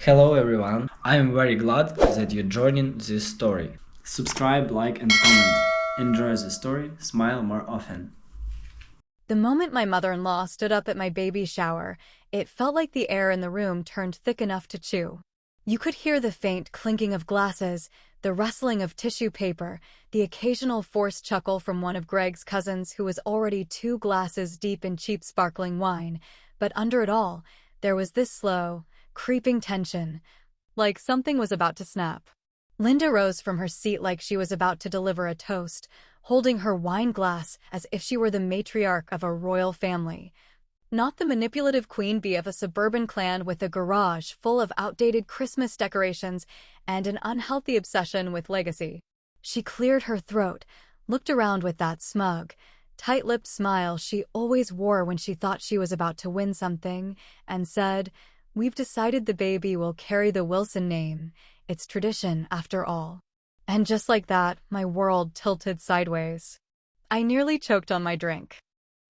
Hello everyone, I am very glad that you're joining this story. Subscribe, like and comment. Enjoy the story, smile more often. The moment my mother-in-law stood up at my baby shower, it felt like the air in the room turned thick enough to chew. You could hear the faint clinking of glasses, the rustling of tissue paper, the occasional forced chuckle from one of Greg's cousins who was already 2 glasses deep in cheap sparkling wine, but under it all, there was this slow, creeping tension, like something was about to snap. Linda rose from her seat like she was about to deliver a toast, holding her wine glass as if she were the matriarch of a royal family, not the manipulative queen bee of a suburban clan with a garage full of outdated Christmas decorations and an unhealthy obsession with legacy. She cleared her throat, looked around with that smug, tight-lipped smile she always wore when she thought she was about to win something, and said, "We've decided the baby will carry the Wilson name. It's tradition, after all." And just like that, my world tilted sideways. I nearly choked on my drink.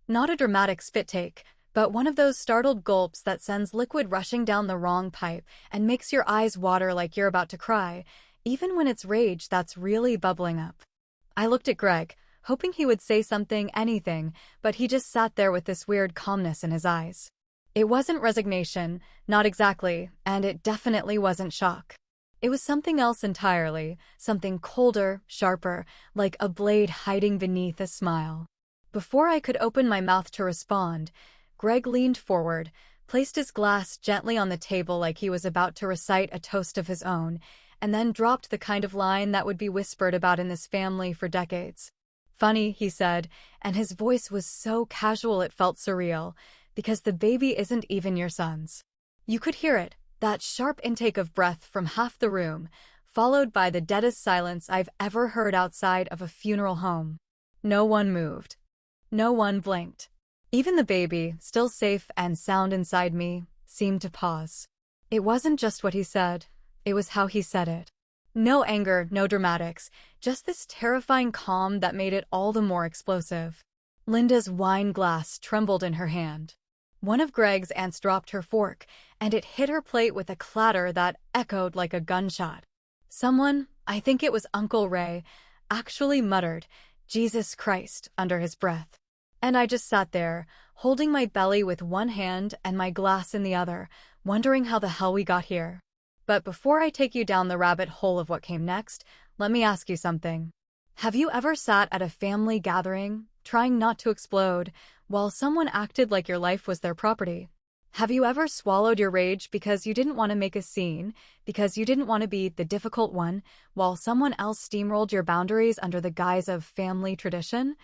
Not a dramatic spit take, but one of those startled gulps that sends liquid rushing down the wrong pipe and makes your eyes water like you're about to cry, even when it's rage that's really bubbling up. I looked at Greg, hoping he would say something, anything, but he just sat there with this weird calmness in his eyes. It wasn't resignation, not exactly, and it definitely wasn't shock. It was something else entirely, something colder, sharper, like a blade hiding beneath a smile. Before I could open my mouth to respond, Greg leaned forward, placed his glass gently on the table like he was about to recite a toast of his own, and then dropped the kind of line that would be whispered about in this family for decades. "Funny," he said, and his voice was so casual it felt surreal, because the baby isn't even your son's. You could hear it, that sharp intake of breath from half the room, followed by the deadest silence I've ever heard outside of a funeral home. No one moved. No one blinked. Even the baby, still safe and sound inside me, seemed to pause. It wasn't just what he said, it was how he said it. No anger, no dramatics, just this terrifying calm that made it all the more explosive. Linda's wine glass trembled in her hand. One of Greg's aunts dropped her fork, and it hit her plate with a clatter that echoed like a gunshot. Someone, I think it was Uncle Ray, actually muttered, "Jesus Christ," under his breath. And I just sat there, holding my belly with one hand and my glass in the other, wondering how the hell we got here. But before I take you down the rabbit hole of what came next, let me ask you something. Have you ever sat at a family gathering, trying not to explode, while someone acted like your life was their property? Have you ever swallowed your rage because you didn't want to make a scene, because you didn't want to be the difficult one, while someone else steamrolled your boundaries under the guise of family tradition?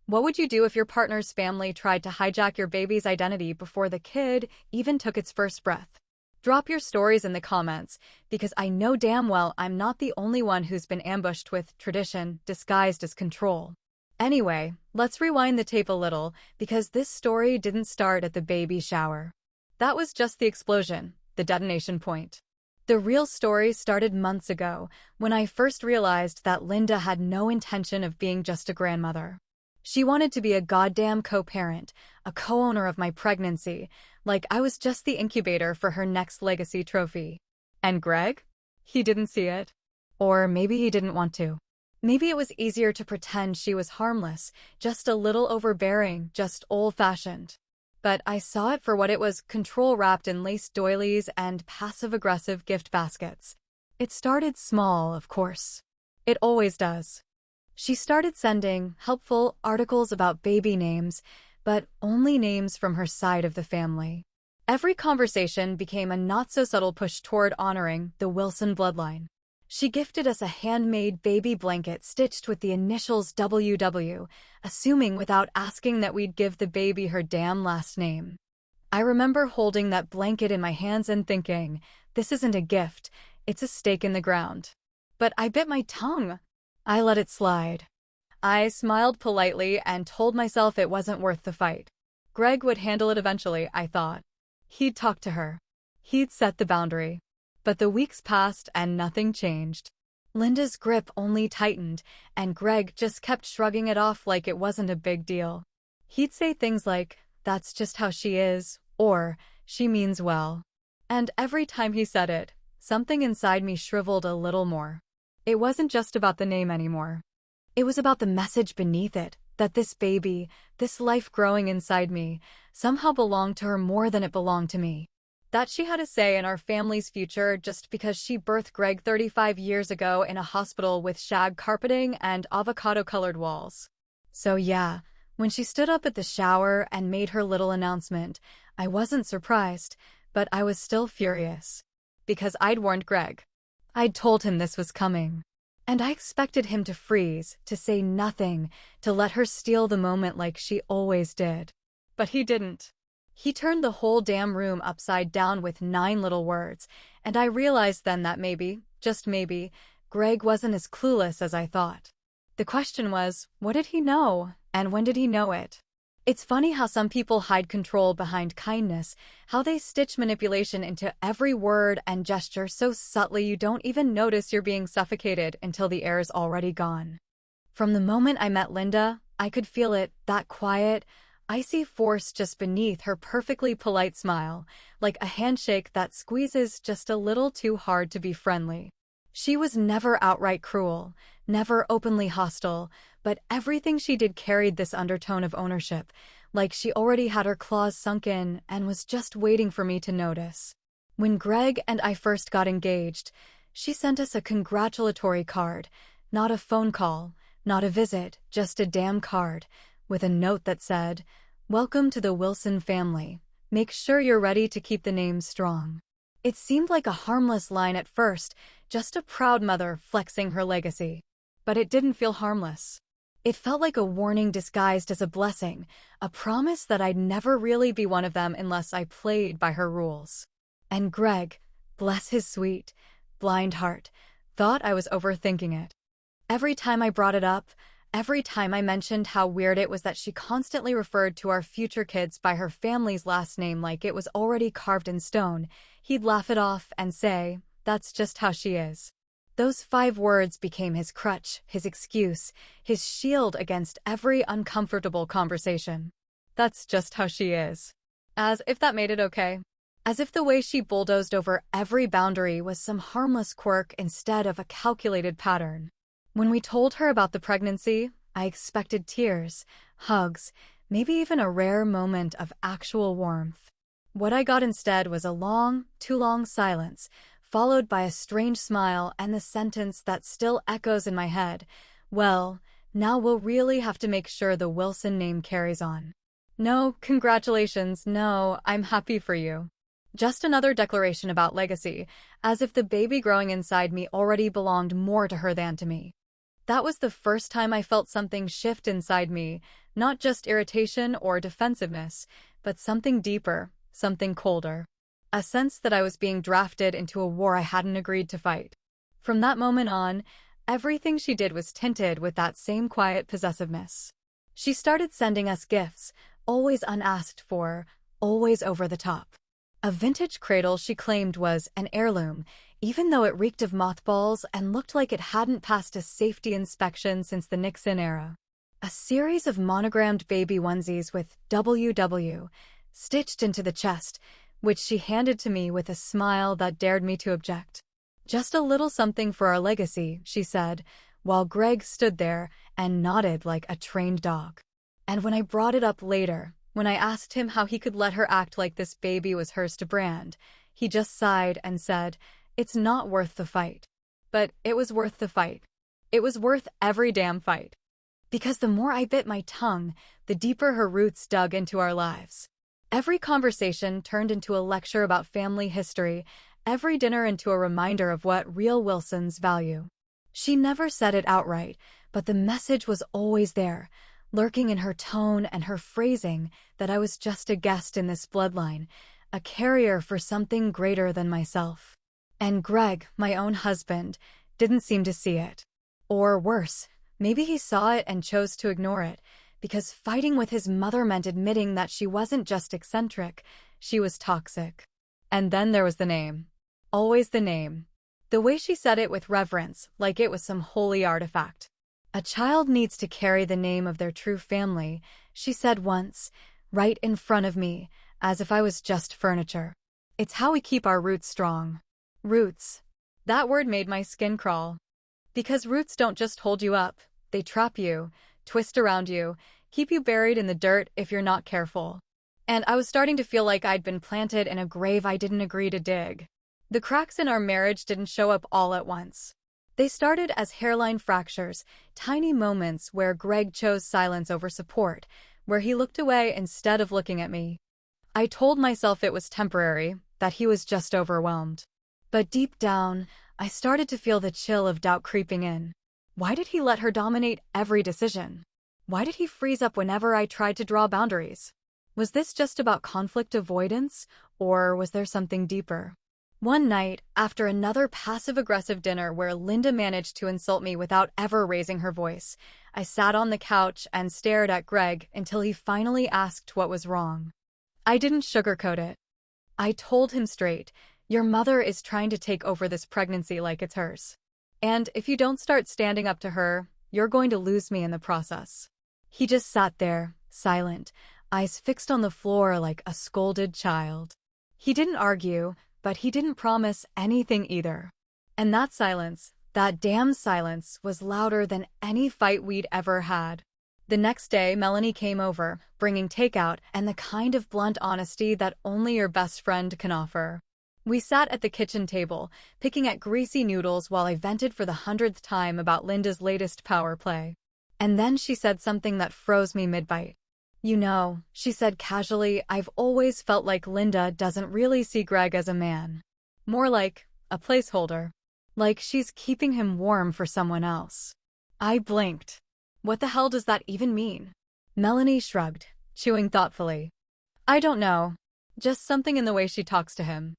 What would you do if your partner's family tried to hijack your baby's identity before the kid even took its first breath? Drop your stories in the comments, because I know damn well I'm not the only one who's been ambushed with tradition disguised as control. Anyway, let's rewind the tape a little, because this story didn't start at the baby shower. That was just the explosion, the detonation point. The real story started months ago, when I first realized that Linda had no intention of being just a grandmother. She wanted to be a goddamn co-parent, a co-owner of my pregnancy, like I was just the incubator for her next legacy trophy. And Greg? He didn't see it. Or maybe he didn't want to. Maybe it was easier to pretend she was harmless, just a little overbearing, just old-fashioned. But I saw it for what it was, control wrapped in lace doilies and passive-aggressive gift baskets. It started small, of course. It always does. She started sending helpful articles about baby names, but only names from her side of the family. Every conversation became a not-so-subtle push toward honoring the Wilson bloodline. She gifted us a handmade baby blanket stitched with the initials WW, assuming without asking that we'd give the baby her damn last name. I remember holding that blanket in my hands and thinking, this isn't a gift, it's a stake in the ground. But I bit my tongue. I let it slide. I smiled politely and told myself it wasn't worth the fight. Greg would handle it eventually, I thought. He'd talk to her. He'd set the boundary. But the weeks passed and nothing changed. Linda's grip only tightened, and Greg just kept shrugging it off like it wasn't a big deal. He'd say things like, "That's just how she is," or "She means well." And every time he said it, something inside me shriveled a little more. It wasn't just about the name anymore. It was about the message beneath it, that this baby, this life growing inside me, somehow belonged to her more than it belonged to me. That she had a say in our family's future just because she birthed Greg 35 years ago in a hospital with shag carpeting and avocado-colored walls. So yeah, when she stood up at the shower and made her little announcement, I wasn't surprised, but I was still furious. Because I'd warned Greg. I'd told him this was coming. And I expected him to freeze, to say nothing, to let her steal the moment like she always did. But he didn't. He turned the whole damn room upside down with 9 little words, and I realized then that maybe, just maybe, Greg wasn't as clueless as I thought. The question was, what did he know, and when did he know it? It's funny how some people hide control behind kindness, how they stitch manipulation into every word and gesture so subtly you don't even notice you're being suffocated until the air is already gone. From the moment I met Linda, I could feel it, that quiet, icy force just beneath her perfectly polite smile, like a handshake that squeezes just a little too hard to be friendly. She was never outright cruel, never openly hostile, but everything she did carried this undertone of ownership, like she already had her claws sunk in and was just waiting for me to notice. When Greg and I first got engaged, she sent us a congratulatory card, not a phone call, not a visit, just a damn card, with a note that said, "Welcome to the Wilson family. Make sure you're ready to keep the name strong." It seemed like a harmless line at first, just a proud mother flexing her legacy. But it didn't feel harmless. It felt like a warning disguised as a blessing, a promise that I'd never really be one of them unless I played by her rules. And Greg, bless his sweet, blind heart, thought I was overthinking it. Every time I brought it up, every time I mentioned how weird it was that she constantly referred to our future kids by her family's last name like it was already carved in stone, he'd laugh it off and say, "That's just how she is." Those 5 words became his crutch, his excuse, his shield against every uncomfortable conversation. "That's just how she is." As if that made it okay. As if the way she bulldozed over every boundary was some harmless quirk instead of a calculated pattern. When we told her about the pregnancy, I expected tears, hugs, maybe even a rare moment of actual warmth. What I got instead was a long, too long silence, followed by a strange smile and the sentence that still echoes in my head, "Well, now we'll really have to make sure the Wilson name carries on." No, congratulations, no, I'm happy for you. Just another declaration about legacy, as if the baby growing inside me already belonged more to her than to me. That was the first time I felt something shift inside me, not just irritation or defensiveness, but something deeper, something colder. A sense that I was being drafted into a war I hadn't agreed to fight. From that moment on, everything she did was tinted with that same quiet possessiveness. She started sending us gifts, always unasked for, always over the top. A vintage cradle she claimed was an heirloom, even though it reeked of mothballs and looked like it hadn't passed a safety inspection since the Nixon era. A series of monogrammed baby onesies with WW stitched into the chest, which she handed to me with a smile that dared me to object. "Just a little something for our legacy," she said, while Greg stood there and nodded like a trained dog. And when I brought it up later, when I asked him how he could let her act like this baby was hers to brand, he just sighed and said, "It's not worth the fight." But it was worth the fight. It was worth every damn fight. Because the more I bit my tongue, the deeper her roots dug into our lives. Every conversation turned into a lecture about family history, every dinner into a reminder of what real Wilsons value. She never said it outright, but the message was always there, lurking in her tone and her phrasing, that I was just a guest in this bloodline, a carrier for something greater than myself. And Greg, my own husband, didn't seem to see it. Or worse, maybe he saw it and chose to ignore it, because fighting with his mother meant admitting that she wasn't just eccentric, she was toxic. And then there was the name. Always the name. The way she said it with reverence, like it was some holy artifact. "A child needs to carry the name of their true family," she said once, right in front of me, as if I was just furniture. It's how we keep our roots strong. Roots. That word made my skin crawl. Because roots don't just hold you up, they trap you, twist around you, keep you buried in the dirt if you're not careful. And I was starting to feel like I'd been planted in a grave I didn't agree to dig. The cracks in our marriage didn't show up all at once. They started as hairline fractures, tiny moments where Greg chose silence over support, where he looked away instead of looking at me. I told myself it was temporary, that he was just overwhelmed. But deep down, I started to feel the chill of doubt creeping in. Why did he let her dominate every decision? Why did he freeze up whenever I tried to draw boundaries? Was this just about conflict avoidance, or was there something deeper? One night, after another passive-aggressive dinner where Linda managed to insult me without ever raising her voice, I sat on the couch and stared at Greg until he finally asked what was wrong. I didn't sugarcoat it. I told him straight, "Your mother is trying to take over this pregnancy like it's hers. And if you don't start standing up to her, you're going to lose me in the process." He just sat there, silent, eyes fixed on the floor like a scolded child. He didn't argue, but he didn't promise anything either. And that silence, that damn silence, was louder than any fight we'd ever had. The next day, Melanie came over, bringing takeout and the kind of blunt honesty that only your best friend can offer. We sat at the kitchen table, picking at greasy noodles while I vented for the 100th time about Linda's latest power play. And then she said something that froze me mid-bite. "You know," she said casually, "I've always felt like Linda doesn't really see Greg as a man. More like a placeholder. Like she's keeping him warm for someone else." I blinked. What the hell does that even mean? Melanie shrugged, chewing thoughtfully. "I don't know. Just something in the way she talks to him.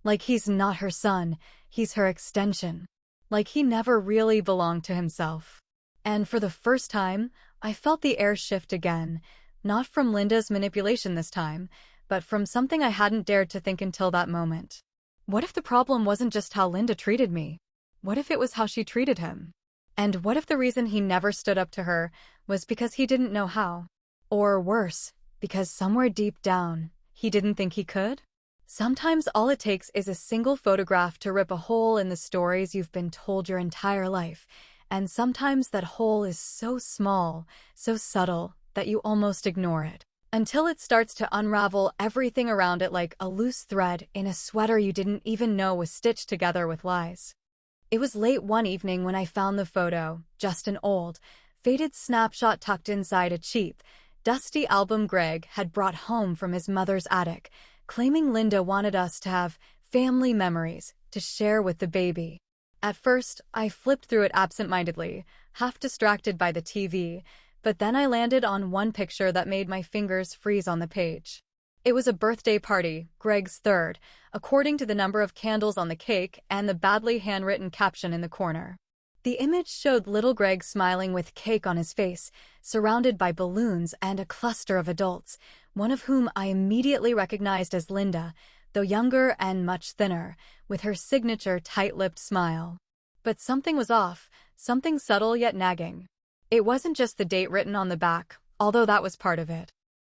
Like he's not her son, he's her extension. Like he never really belonged to himself." And for the first time, I felt the air shift again, not from Linda's manipulation this time, but from something I hadn't dared to think until that moment. What if the problem wasn't just how Linda treated me? What if it was how she treated him? And what if the reason he never stood up to her was because he didn't know how? Or worse, because somewhere deep down, he didn't think he could? Sometimes all it takes is a single photograph to rip a hole in the stories you've been told your entire life, and sometimes that hole is so small, so subtle, that you almost ignore it, until it starts to unravel everything around it like a loose thread in a sweater you didn't even know was stitched together with lies. It was late one evening when I found the photo, just an old, faded snapshot tucked inside a cheap, dusty album Greg had brought home from his mother's attic, claiming Linda wanted us to have family memories to share with the baby. At first, I flipped through it absent-mindedly, half distracted by the TV, but then I landed on one picture that made my fingers freeze on the page. It was a birthday party, Greg's third, according to the number of candles on the cake and the badly handwritten caption in the corner. The image showed little Greg smiling with cake on his face, surrounded by balloons and a cluster of adults, one of whom I immediately recognized as Linda, though younger and much thinner, with her signature tight-lipped smile. But something was off, something subtle yet nagging. It wasn't just the date written on the back, although that was part of it.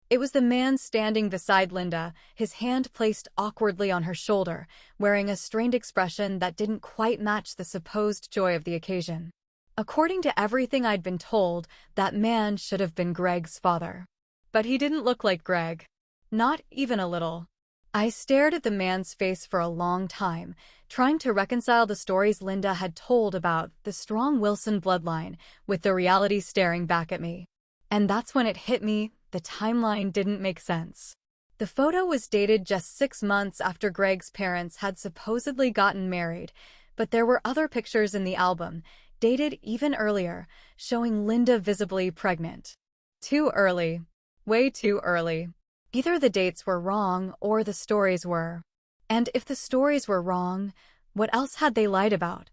It was the man standing beside Linda, his hand placed awkwardly on her shoulder, wearing a strained expression that didn't quite match the supposed joy of the occasion. According to everything I'd been told, that man should have been Greg's father. But he didn't look like Greg. Not even a little. I stared at the man's face for a long time, trying to reconcile the stories Linda had told about the strong Wilson bloodline with the reality staring back at me. And that's when it hit me. The timeline didn't make sense. The photo was dated just 6 months after Greg's parents had supposedly gotten married, but there were other pictures in the album, dated even earlier, showing Linda visibly pregnant. Too early. Way too early. Either the dates were wrong or the stories were. And if the stories were wrong, what else had they lied about?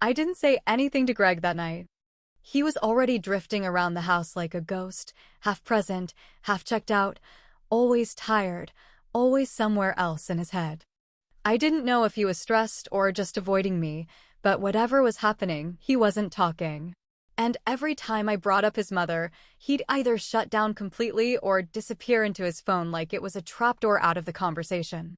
I didn't say anything to Greg that night. He was already drifting around the house like a ghost, half present, half checked out, always tired, always somewhere else in his head. I didn't know if he was stressed or just avoiding me, but whatever was happening, he wasn't talking. And every time I brought up his mother, he'd either shut down completely or disappear into his phone like it was a trapdoor out of the conversation.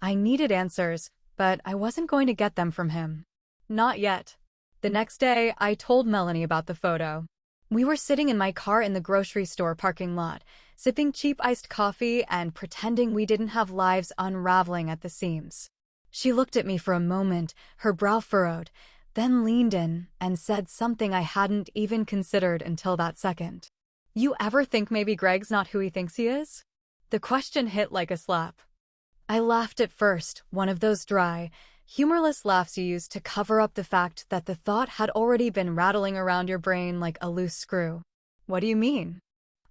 I needed answers, but I wasn't going to get them from him. Not yet. The next day, I told Melanie about the photo. We were sitting in my car in the grocery store parking lot, sipping cheap iced coffee and pretending we didn't have lives unraveling at the seams. She looked at me for a moment, her brow furrowed, then leaned in and said something I hadn't even considered until that second. You ever think maybe Greg's not who he thinks he is? The question hit like a slap. I laughed at first, one of those dry, humorless laughs you use to cover up the fact that the thought had already been rattling around your brain like a loose screw. What do you mean?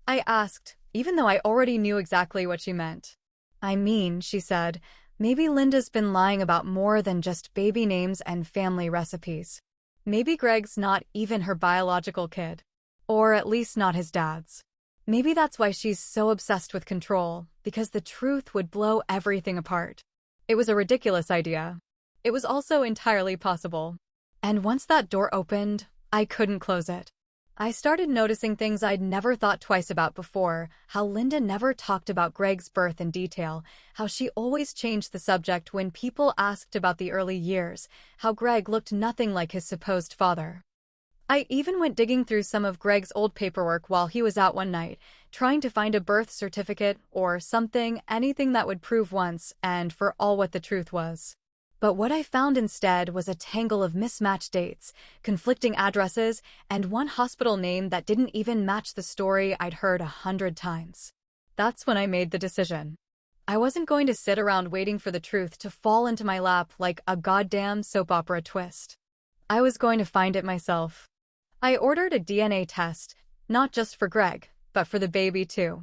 I asked, even though I already knew exactly what she meant. I mean, she said, maybe Linda's been lying about more than just baby names and family recipes. Maybe Greg's not even her biological kid. Or at least not his dad's. Maybe that's why she's so obsessed with control, because the truth would blow everything apart. It was a ridiculous idea. It was also entirely possible. And once that door opened, I couldn't close it. I started noticing things I'd never thought twice about before, how Linda never talked about Greg's birth in detail, how she always changed the subject when people asked about the early years, how Greg looked nothing like his supposed father. I even went digging through some of Greg's old paperwork while he was out one night, trying to find a birth certificate or something, anything that would prove once and for all what the truth was. But what I found instead was a tangle of mismatched dates, conflicting addresses, and one hospital name that didn't even match the story I'd heard 100 times. That's when I made the decision. I wasn't going to sit around waiting for the truth to fall into my lap like a goddamn soap opera twist. I was going to find it myself. I ordered a DNA test, not just for Greg, but for the baby too.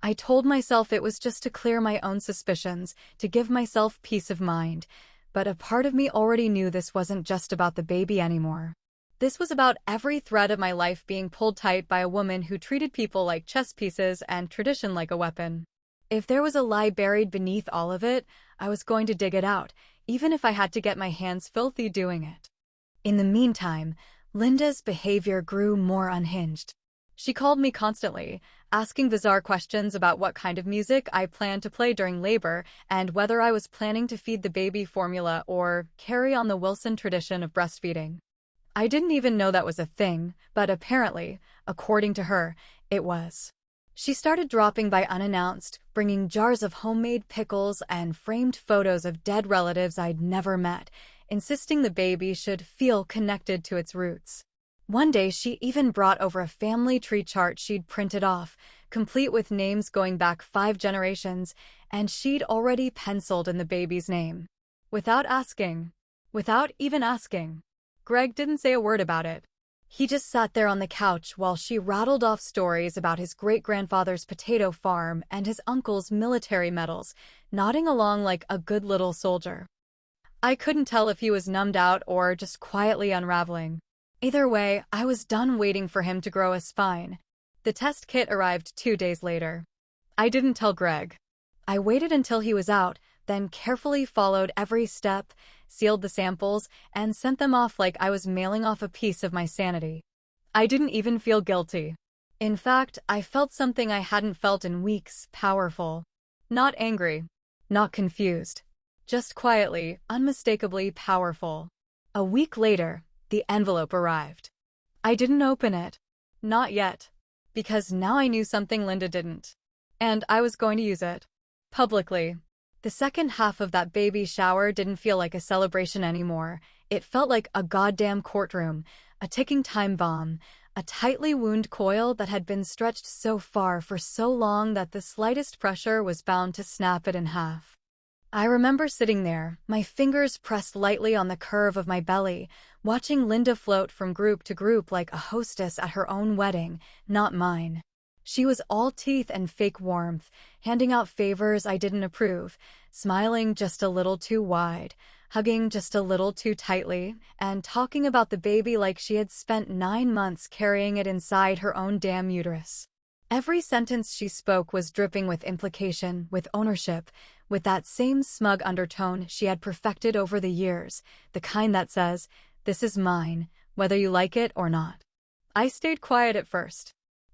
I told myself it was just to clear my own suspicions, to give myself peace of mind. But a part of me already knew this wasn't just about the baby anymore. This was about every thread of my life being pulled tight by a woman who treated people like chess pieces and tradition like a weapon. If there was a lie buried beneath all of it, I was going to dig it out, even if I had to get my hands filthy doing it. In the meantime, Linda's behavior grew more unhinged. She called me constantly, asking bizarre questions about what kind of music I planned to play during labor and whether I was planning to feed the baby formula or carry on the Wilson tradition of breastfeeding. I didn't even know that was a thing, but apparently, according to her, it was. She started dropping by unannounced, bringing jars of homemade pickles and framed photos of dead relatives I'd never met, insisting the baby should feel connected to its roots. One day, she even brought over a family tree chart she'd printed off, complete with names going back 5 generations, and she'd already penciled in the baby's name. Without even asking. Greg didn't say a word about it. He just sat there on the couch while she rattled off stories about his great-grandfather's potato farm and his uncle's military medals, nodding along like a good little soldier. I couldn't tell if he was numbed out or just quietly unraveling. Either way, I was done waiting for him to grow a spine. The test kit arrived 2 days later. I didn't tell Greg. I waited until he was out, then carefully followed every step, sealed the samples, and sent them off like I was mailing off a piece of my sanity. I didn't even feel guilty. In fact, I felt something I hadn't felt in weeks, powerful. Not angry. Not confused. Just quietly, unmistakably powerful. A week later, the envelope arrived. I didn't open it. Not yet. Because now I knew something Linda didn't. And I was going to use it. Publicly. The second half of that baby shower didn't feel like a celebration anymore. It felt like a goddamn courtroom, a ticking time bomb, a tightly wound coil that had been stretched so far for so long that the slightest pressure was bound to snap it in half. I remember sitting there, my fingers pressed lightly on the curve of my belly, watching Linda float from group to group like a hostess at her own wedding, not mine. She was all teeth and fake warmth, handing out favors I didn't approve, smiling just a little too wide, hugging just a little too tightly, and talking about the baby like she had spent 9 months carrying it inside her own damn uterus. Every sentence she spoke was dripping with implication, with ownership, with that same smug undertone she had perfected over the years, the kind that says, "This is mine, whether you like it or not." I stayed quiet at first.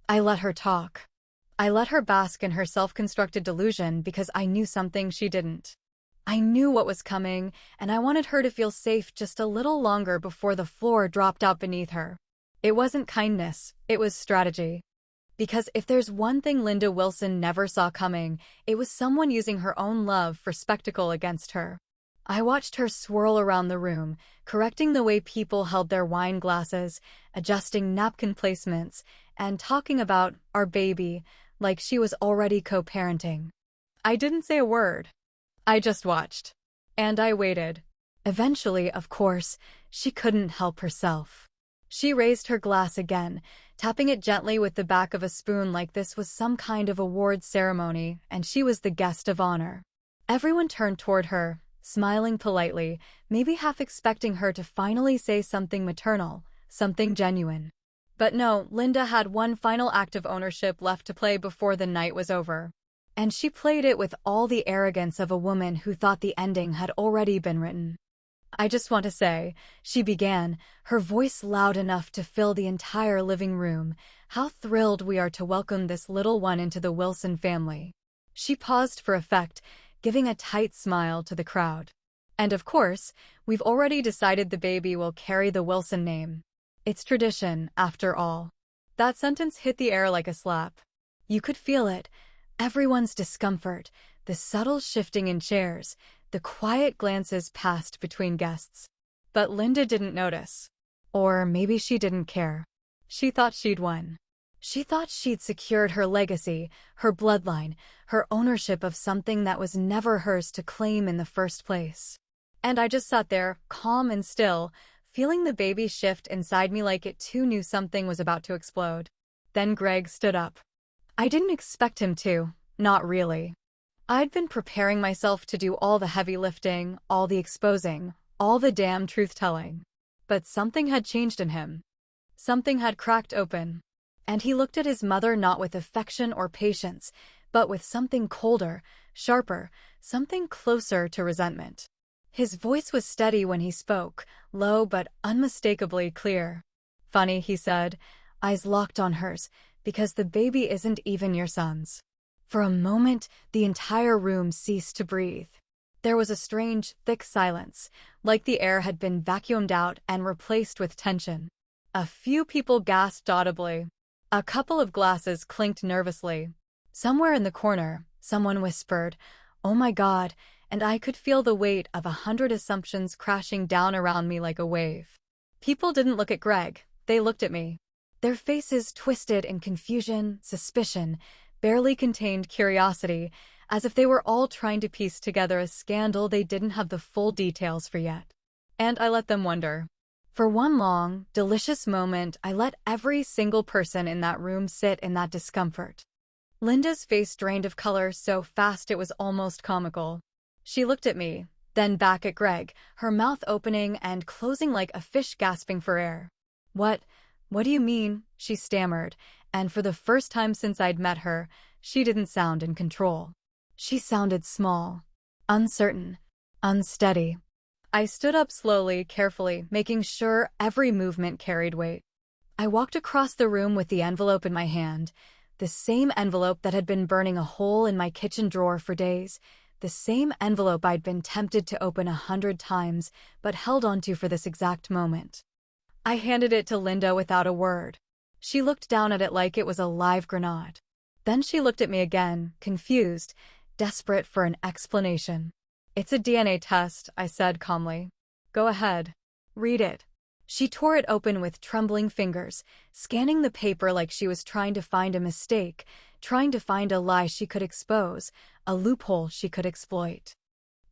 I let her talk. I let her bask in her self-constructed delusion because I knew something she didn't. I knew what was coming, and I wanted her to feel safe just a little longer before the floor dropped out beneath her. It wasn't kindness, it was strategy. Because if there's one thing Linda Wilson never saw coming, it was someone using her own love for spectacle against her. I watched her swirl around the room, correcting the way people held their wine glasses, adjusting napkin placements, and talking about our baby like she was already co-parenting. I didn't say a word. I just watched. And I waited. Eventually, of course, she couldn't help herself. She raised her glass again, tapping it gently with the back of a spoon like this was some kind of award ceremony, and she was the guest of honor. Everyone turned toward her, smiling politely, maybe half expecting her to finally say something maternal, something genuine. But no, Linda had one final act of ownership left to play before the night was over. And she played it with all the arrogance of a woman who thought the ending had already been written. I just want to say, she began, her voice loud enough to fill the entire living room, how thrilled we are to welcome this little one into the Wilson family. She paused for effect, giving a tight smile to the crowd. And of course, we've already decided the baby will carry the Wilson name. It's tradition, after all. That sentence hit the air like a slap. You could feel it. Everyone's discomfort, the subtle shifting in chairs, the quiet glances passed between guests. But Linda didn't notice. Or maybe she didn't care. She thought she'd won. She thought she'd secured her legacy, her bloodline, her ownership of something that was never hers to claim in the first place. And I just sat there, calm and still, feeling the baby shift inside me like it too knew something was about to explode. Then Greg stood up. I didn't expect him to, not really. I'd been preparing myself to do all the heavy lifting, all the exposing, all the damn truth-telling. But something had changed in him. Something had cracked open. And he looked at his mother not with affection or patience, but with something colder, sharper, something closer to resentment. His voice was steady when he spoke, low but unmistakably clear. Funny, he said, eyes locked on hers, because the baby isn't even your son's. For a moment, the entire room ceased to breathe. There was a strange, thick silence, like the air had been vacuumed out and replaced with tension. A few people gasped audibly. A couple of glasses clinked nervously. Somewhere in the corner, someone whispered, "Oh my God," and I could feel the weight of 100 assumptions crashing down around me like a wave. People didn't look at Greg, they looked at me. Their faces twisted in confusion, suspicion, barely contained curiosity, as if they were all trying to piece together a scandal they didn't have the full details for yet. And I let them wonder. For one long, delicious moment, I let every single person in that room sit in that discomfort. Linda's face drained of color so fast it was almost comical. She looked at me, then back at Greg, her mouth opening and closing like a fish gasping for air. What do you mean?" she stammered, and for the first time since I'd met her, she didn't sound in control. She sounded small, uncertain, unsteady. I stood up slowly, carefully, making sure every movement carried weight. I walked across the room with the envelope in my hand, the same envelope that had been burning a hole in my kitchen drawer for days, the same envelope I'd been tempted to open 100 times, but held onto for this exact moment. I handed it to Linda without a word. She looked down at it like it was a live grenade. Then she looked at me again, confused, desperate for an explanation. "It's a DNA test," I said calmly. "Go ahead. Read it." She tore it open with trembling fingers, scanning the paper like she was trying to find a mistake, trying to find a lie she could expose, a loophole she could exploit.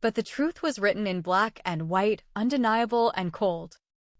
But the truth was written in black and white, undeniable and cold.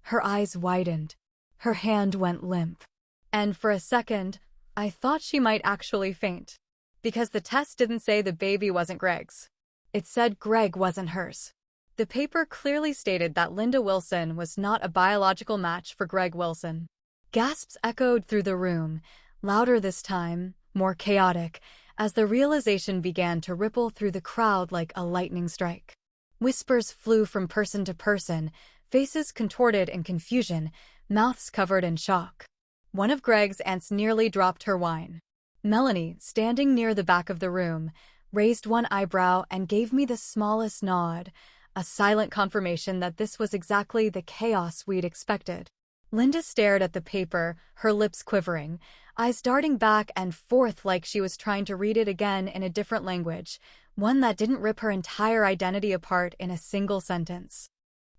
Her eyes widened. Her hand went limp. And for a second, I thought she might actually faint. Because the test didn't say the baby wasn't Greg's. It said Greg wasn't hers. The paper clearly stated that Linda Wilson was not a biological match for Greg Wilson. Gasps echoed through the room, louder this time, more chaotic, as the realization began to ripple through the crowd like a lightning strike. Whispers flew from person to person, faces contorted in confusion, mouths covered in shock. One of Greg's aunts nearly dropped her wine. Melanie, standing near the back of the room, raised one eyebrow, and gave me the smallest nod, a silent confirmation that this was exactly the chaos we'd expected. Linda stared at the paper, her lips quivering, eyes darting back and forth like she was trying to read it again in a different language, one that didn't rip her entire identity apart in a single sentence.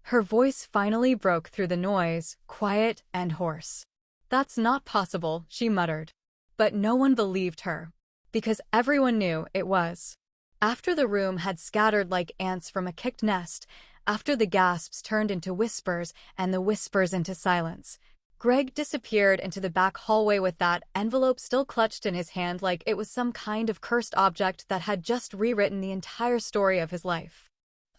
Her voice finally broke through the noise, quiet and hoarse. "That's not possible," she muttered. But no one believed her, because everyone knew it was. After the room had scattered like ants from a kicked nest, after the gasps turned into whispers and the whispers into silence, Greg disappeared into the back hallway with that envelope still clutched in his hand like it was some kind of cursed object that had just rewritten the entire story of his life.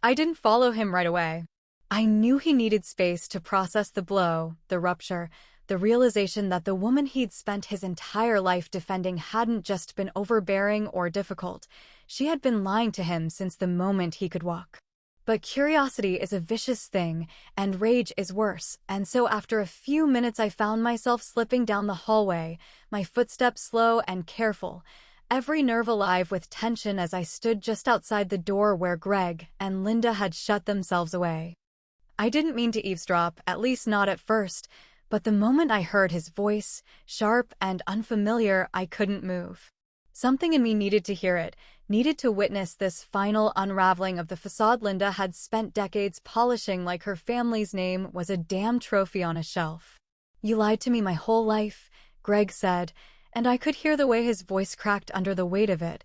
I didn't follow him right away. I knew he needed space to process the blow, the rupture, the realization that the woman he'd spent his entire life defending hadn't just been overbearing or difficult. She had been lying to him since the moment he could walk. But curiosity is a vicious thing, and rage is worse, and so after a few minutes I found myself slipping down the hallway, my footsteps slow and careful, every nerve alive with tension as I stood just outside the door where Greg and Linda had shut themselves away. I didn't mean to eavesdrop, at least not at first, but the moment I heard his voice, sharp and unfamiliar, I couldn't move. Something in me needed to hear it, needed to witness this final unraveling of the facade Linda had spent decades polishing like her family's name was a damn trophy on a shelf. "You lied to me my whole life," Greg said, and I could hear the way his voice cracked under the weight of it,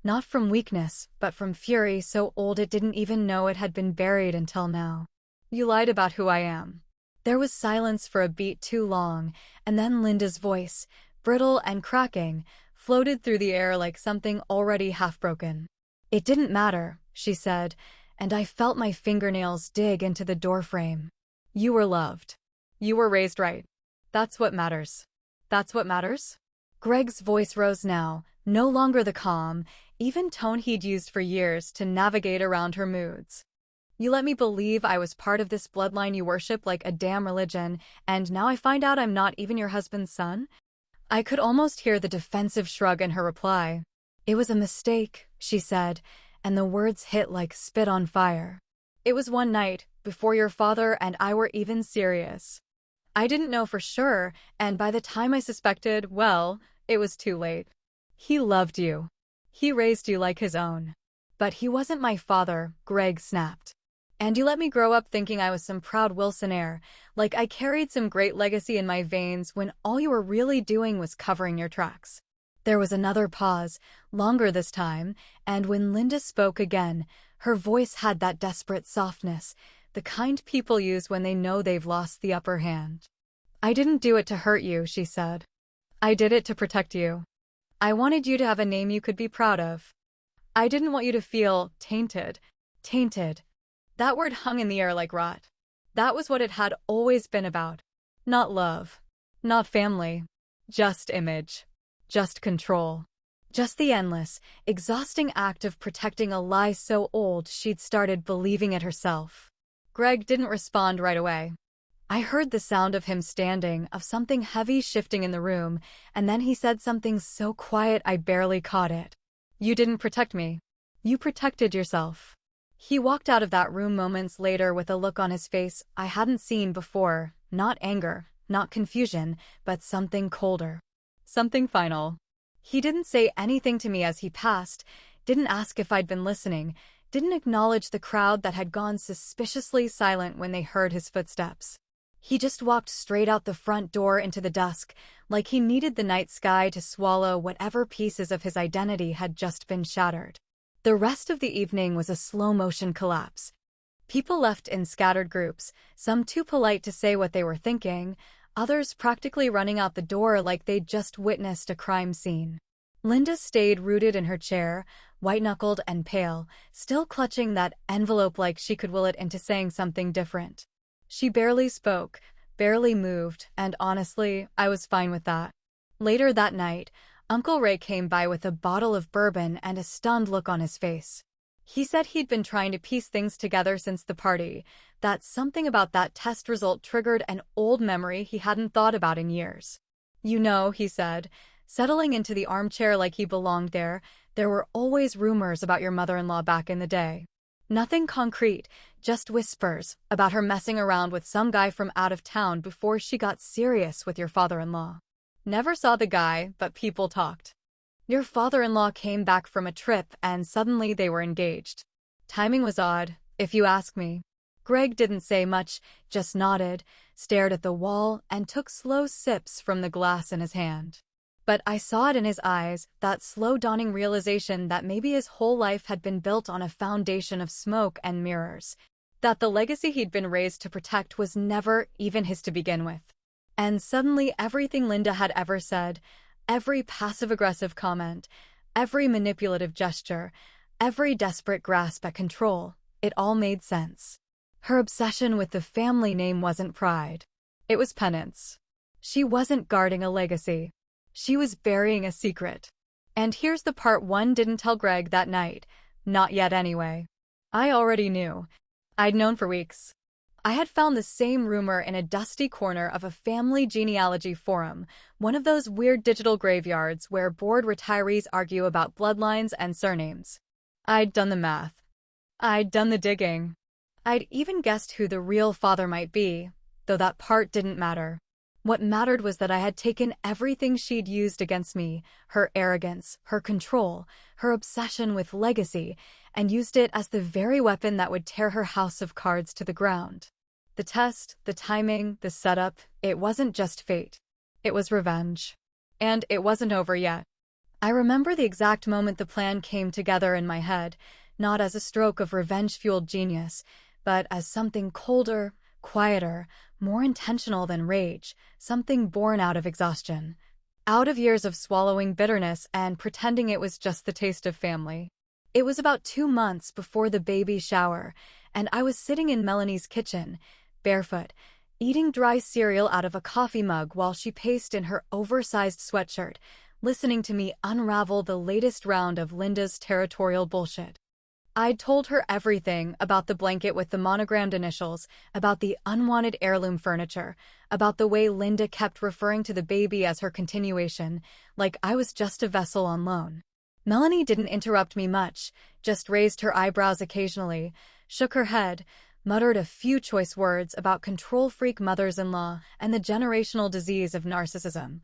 not from weakness, but from fury so old it didn't even know it had been buried until now. "You lied about who I am." There was silence for a beat too long, and then Linda's voice, brittle and cracking, floated through the air like something already half-broken. "It didn't matter," she said, and I felt my fingernails dig into the doorframe. "You were loved. You were raised right. That's what matters." "That's what matters?" Greg's voice rose now, no longer the calm, even tone he'd used for years to navigate around her moods. "You let me believe I was part of this bloodline you worship like a damn religion, and now I find out I'm not even your husband's son?" I could almost hear the defensive shrug in her reply. "It was a mistake," she said, and the words hit like spit on fire. "It was one night, before your father and I were even serious. I didn't know for sure, and by the time I suspected, well, it was too late. He loved you. He raised you like his own. But he wasn't my father," Greg snapped. "And you let me grow up thinking I was some proud Wilson heir, like I carried some great legacy in my veins when all you were really doing was covering your tracks." There was another pause, longer this time, and when Linda spoke again, her voice had that desperate softness, the kind people use when they know they've lost the upper hand. "I didn't do it to hurt you," she said. "I did it to protect you. I wanted you to have a name you could be proud of. I didn't want you to feel tainted." Tainted. That word hung in the air like rot. That was what it had always been about. Not love. Not family. Just image. Just control. Just the endless, exhausting act of protecting a lie so old she'd started believing it herself. Greg didn't respond right away. I heard the sound of him standing, of something heavy shifting in the room, and then he said something so quiet I barely caught it. "You didn't protect me. You protected yourself." He walked out of that room moments later with a look on his face I hadn't seen before, not anger, not confusion, but something colder. Something final. He didn't say anything to me as he passed, didn't ask if I'd been listening, didn't acknowledge the crowd that had gone suspiciously silent when they heard his footsteps. He just walked straight out the front door into the dusk, like he needed the night sky to swallow whatever pieces of his identity had just been shattered. The rest of the evening was a slow-motion collapse. People left in scattered groups, some too polite to say what they were thinking, others practically running out the door like they'd just witnessed a crime scene. Linda stayed rooted in her chair, white-knuckled and pale, still clutching that envelope like she could will it into saying something different. She barely spoke, barely moved, and honestly, I was fine with that. Later that night, Uncle Ray came by with a bottle of bourbon and a stunned look on his face. He said he'd been trying to piece things together since the party, that something about that test result triggered an old memory he hadn't thought about in years. "You know," he said, settling into the armchair like he belonged there, There were always rumors about your mother-in-law back in the day. Nothing concrete, just whispers about her messing around with some guy from out of town before she got serious with your father-in-law. Never saw the guy, but people talked. Your father-in-law came back from a trip and suddenly they were engaged. Timing was odd, if you ask me. Greg didn't say much, just nodded, stared at the wall, and took slow sips from the glass in his hand. But I saw it in his eyes, that slow dawning realization that maybe his whole life had been built on a foundation of smoke and mirrors, that the legacy he'd been raised to protect was never even his to begin with. And suddenly everything Linda had ever said, every passive-aggressive comment, every manipulative gesture, every desperate grasp at control, it all made sense. Her obsession with the family name wasn't pride. It was penance. She wasn't guarding a legacy. She was burying a secret. And here's the part one didn't tell Greg that night. Not yet anyway. I already knew. I'd known for weeks. I had found the same rumor in a dusty corner of a family genealogy forum, one of those weird digital graveyards where bored retirees argue about bloodlines and surnames. I'd done the math. I'd done the digging. I'd even guessed who the real father might be, though that part didn't matter. What mattered was that I had taken everything she'd used against me, her arrogance, her control, her obsession with legacy, and used it as the very weapon that would tear her house of cards to the ground. The test, the timing, the setup, it wasn't just fate. It was revenge. And it wasn't over yet. I remember the exact moment the plan came together in my head, not as a stroke of revenge-fueled genius, but as something colder, quieter, more intentional than rage, something born out of exhaustion. Out of years of swallowing bitterness and pretending it was just the taste of family. It was about 2 months before the baby shower, and I was sitting in Melanie's kitchen, barefoot, eating dry cereal out of a coffee mug while she paced in her oversized sweatshirt, listening to me unravel the latest round of Linda's territorial bullshit. I'd told her everything about the blanket with the monogrammed initials, about the unwanted heirloom furniture, about the way Linda kept referring to the baby as her continuation, like I was just a vessel on loan. Melanie didn't interrupt me much, just raised her eyebrows occasionally, shook her head, muttered a few choice words about control-freak mothers-in-law and the generational disease of narcissism.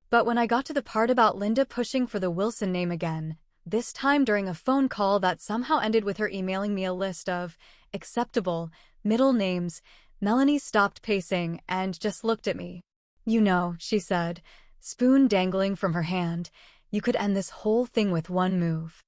But when I got to the part about Linda pushing for the Wilson name again, this time during a phone call that somehow ended with her emailing me a list of acceptable middle names, Melanie stopped pacing and just looked at me. "You know," she said, spoon dangling from her hand, "you could end this whole thing with one move."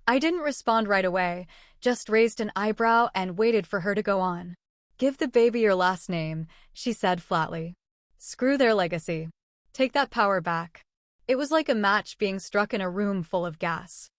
I didn't respond right away, just raised an eyebrow and waited for her to go on. "Give the baby your last name," she said flatly. "Screw their legacy. Take that power back." It was like a match being struck in a room full of gas.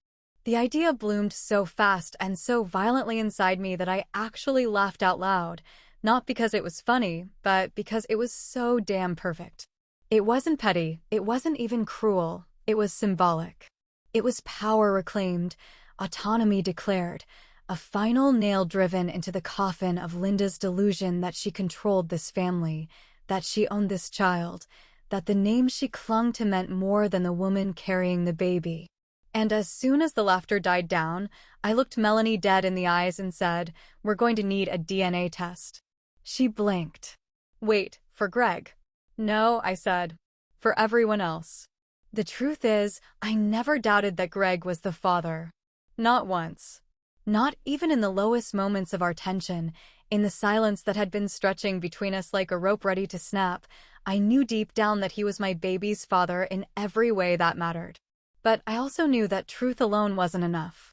The idea bloomed so fast and so violently inside me that I actually laughed out loud, not because it was funny, but because it was so damn perfect. It wasn't petty, it wasn't even cruel, it was symbolic. It was power reclaimed, autonomy declared, a final nail driven into the coffin of Linda's delusion that she controlled this family, that she owned this child, that the name she clung to meant more than the woman carrying the baby. And as soon as the laughter died down, I looked Melanie dead in the eyes and said, "We're going to need a DNA test." She blinked. "Wait, for Greg?" "No," I said. "For everyone else." The truth is, I never doubted that Greg was the father. Not once. Not even in the lowest moments of our tension, in the silence that had been stretching between us like a rope ready to snap. I knew deep down that he was my baby's father in every way that mattered. But I also knew that truth alone wasn't enough.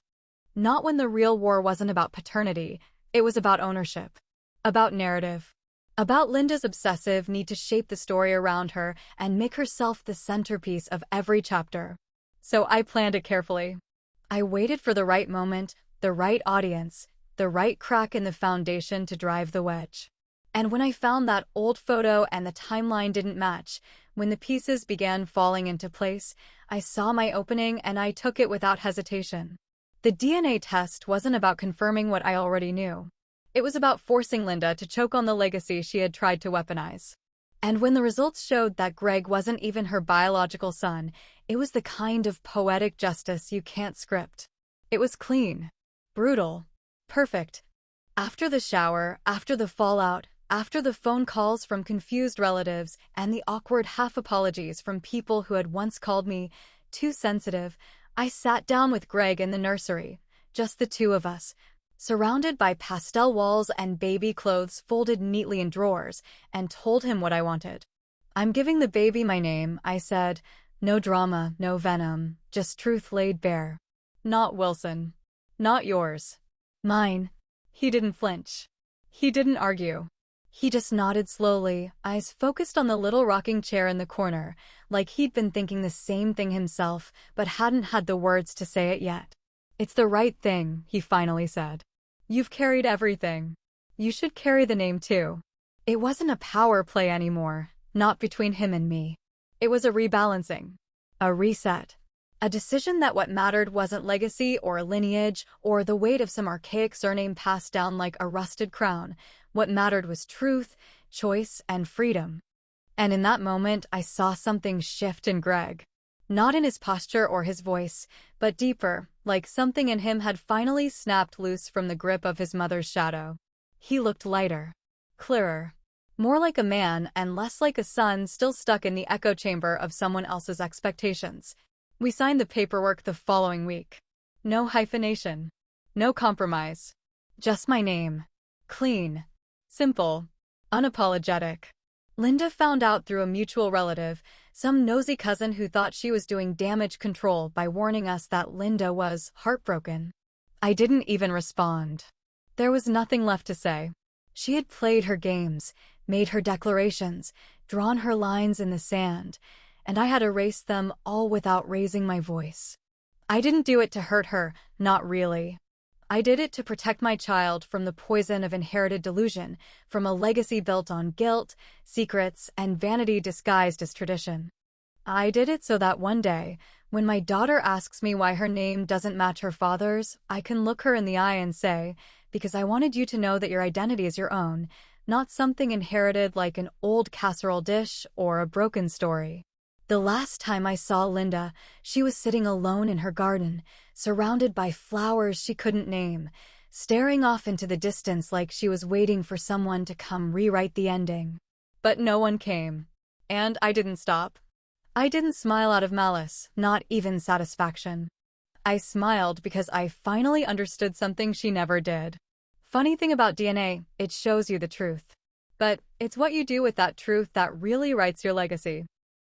Not when the real war wasn't about paternity, it was about ownership. About narrative. About Linda's obsessive need to shape the story around her and make herself the centerpiece of every chapter. So I planned it carefully. I waited for the right moment, the right audience, the right crack in the foundation to drive the wedge. And when I found that old photo and the timeline didn't match, when the pieces began falling into place, I saw my opening and I took it without hesitation. The DNA test wasn't about confirming what I already knew. It was about forcing Linda to choke on the legacy she had tried to weaponize. And when the results showed that Greg wasn't even her biological son, It was the kind of poetic justice you can't script. It was clean, brutal, perfect. After the shower, after the fallout, after the phone calls from confused relatives and the awkward half-apologies from people who had once called me too sensitive, I sat down with Greg in the nursery, just the two of us, surrounded by pastel walls and baby clothes folded neatly in drawers, and told him what I wanted. "I'm giving the baby my name," I said. "No drama, no venom, just truth laid bare. Not Wilson. Not yours. Mine." He didn't flinch. He didn't argue. He just nodded slowly, eyes focused on the little rocking chair in the corner, like he'd been thinking the same thing himself, but hadn't had the words to say it yet. "It's the right thing," he finally said. "You've carried everything. You should carry the name too." It wasn't a power play anymore, not between him and me. It was a rebalancing. A reset. A decision that what mattered wasn't legacy or lineage or the weight of some archaic surname passed down like a rusted crown. What mattered was truth, choice, and freedom. And in that moment, I saw something shift in Greg. Not in his posture or his voice, but deeper, like something in him had finally snapped loose from the grip of his mother's shadow. He looked lighter, clearer, more like a man and less like a son still stuck in the echo chamber of someone else's expectations. We signed the paperwork the following week. No hyphenation. No compromise. Just my name. Clean. Simple. Unapologetic. Linda found out through a mutual relative, some nosy cousin who thought she was doing damage control by warning us that Linda was heartbroken. I didn't even respond. There was nothing left to say. She had played her games, made her declarations, drawn her lines in the sand, and I had erased them all without raising my voice. I didn't do it to hurt her, not really. I did it to protect my child from the poison of inherited delusion, from a legacy built on guilt, secrets, and vanity disguised as tradition. I did it so that one day, when my daughter asks me why her name doesn't match her father's, I can look her in the eye and say, "Because I wanted you to know that your identity is your own, not something inherited like an old casserole dish or a broken story." The last time I saw Linda, she was sitting alone in her garden, surrounded by flowers she couldn't name, staring off into the distance like she was waiting for someone to come rewrite the ending. But no one came. And I didn't stop. I didn't smile out of malice, not even satisfaction. I smiled because I finally understood something she never did. Funny thing about DNA, it shows you the truth. But it's what you do with that truth that really writes your legacy.